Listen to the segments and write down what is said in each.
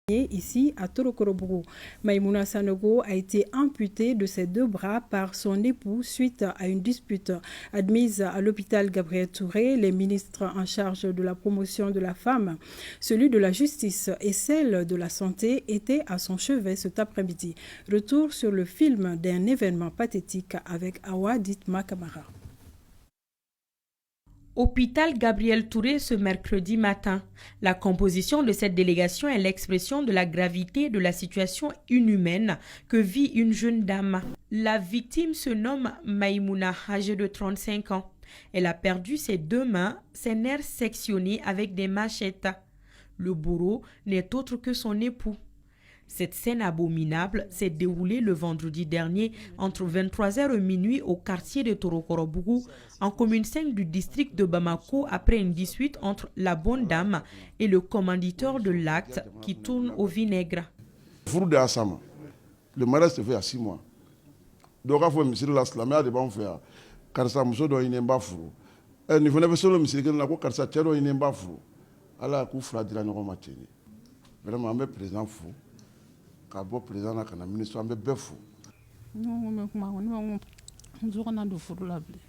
Ici à Torokorobougou. Maïmouna Sanogo a été amputée de ses 2 bras par son époux suite à une dispute. Admise à l'hôpital Gabriel Touré, les ministres en charge de la promotion de la femme, celui de la justice et celle de la santé étaient à son chevet cet après-midi. Retour sur le film d'un événement pathétique avec Awa Ditma Kamara. Hôpital Gabriel Touré ce mercredi matin. La composition de cette délégation est l'expression de la gravité de la situation inhumaine que vit une jeune dame. La victime se nomme Maïmouna, âgée de 35 ans. Elle a perdu ses 2 mains, ses nerfs sectionnés avec des machettes. Le bourreau n'est autre que son époux. Cette scène abominable s'est déroulée le vendredi dernier entre 23h et minuit au quartier de Torokorobougou, en commune 5 du district de Bamako, après une dispute entre la bonne dame et le commanditeur de l'acte qui tourne au vinaigre. Le mariage se fait à 6 mois. Donc, il faut me la slammer de bon faire. Car ça me sonne dans une bafou. Et nous venons seulement me dire que car ça tient dans une bafou. Alors, coup fera de la norme. Vraiment, un président fou. Ka bɔ président na kana ministre an bɛ bɛɛ fo. Non mais kuma ko ne ko kana do furu la bilen.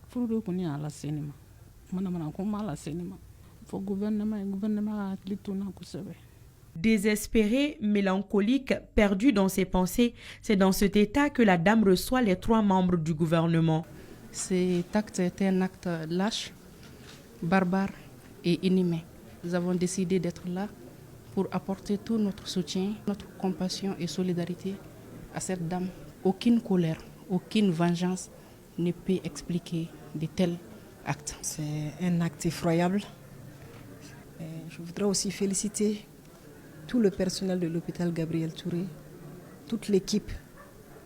Furu de kɔni y'a lase ne ma. Mana ko m'a lase ne ma. Fo gouvernement ka hakili to n na kosɛbɛ. Désespérée, mélancolique, perdue dans ses pensées, c'est dans cet état que la dame reçoit les 3 membres du gouvernement. Cet acte était un acte lâche, barbare et inhumain. Nous avons décidé d'être là pour apporter tout notre soutien, notre compassion et solidarité à cette dame. Aucune colère, aucune vengeance ne peut expliquer de tels actes. C'est un acte effroyable. Je voudrais aussi féliciter tout le personnel de l'hôpital Gabriel Touré, toute l'équipe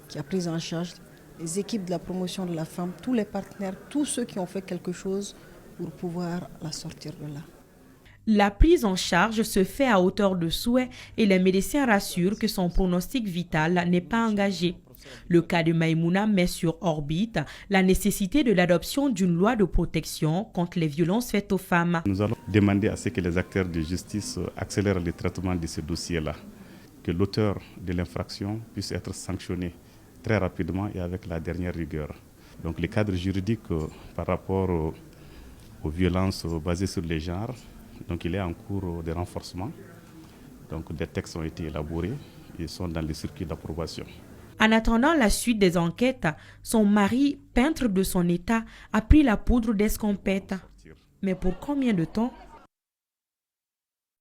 qui a pris en charge, les équipes de la promotion de la femme, tous les partenaires, tous ceux qui ont fait quelque chose pour pouvoir la sortir de là. La prise en charge se fait à hauteur de souhait et les médecins rassurent que son pronostic vital n'est pas engagé. Le cas de Maïmouna met sur orbite la nécessité de l'adoption d'une loi de protection contre les violences faites aux femmes. Nous allons demander à ce que les acteurs de justice accélèrent le traitement de ce dossier-là, que l'auteur de l'infraction puisse être sanctionné très rapidement et avec la dernière rigueur. Donc le cadre juridique par rapport aux violences basées sur les genres, donc il est en cours de renforcement. Donc des textes ont été élaborés et sont dans les circuits d'approbation. En attendant la suite des enquêtes, son mari, peintre de son état, a pris la poudre d'escampette. Mais pour combien de temps ?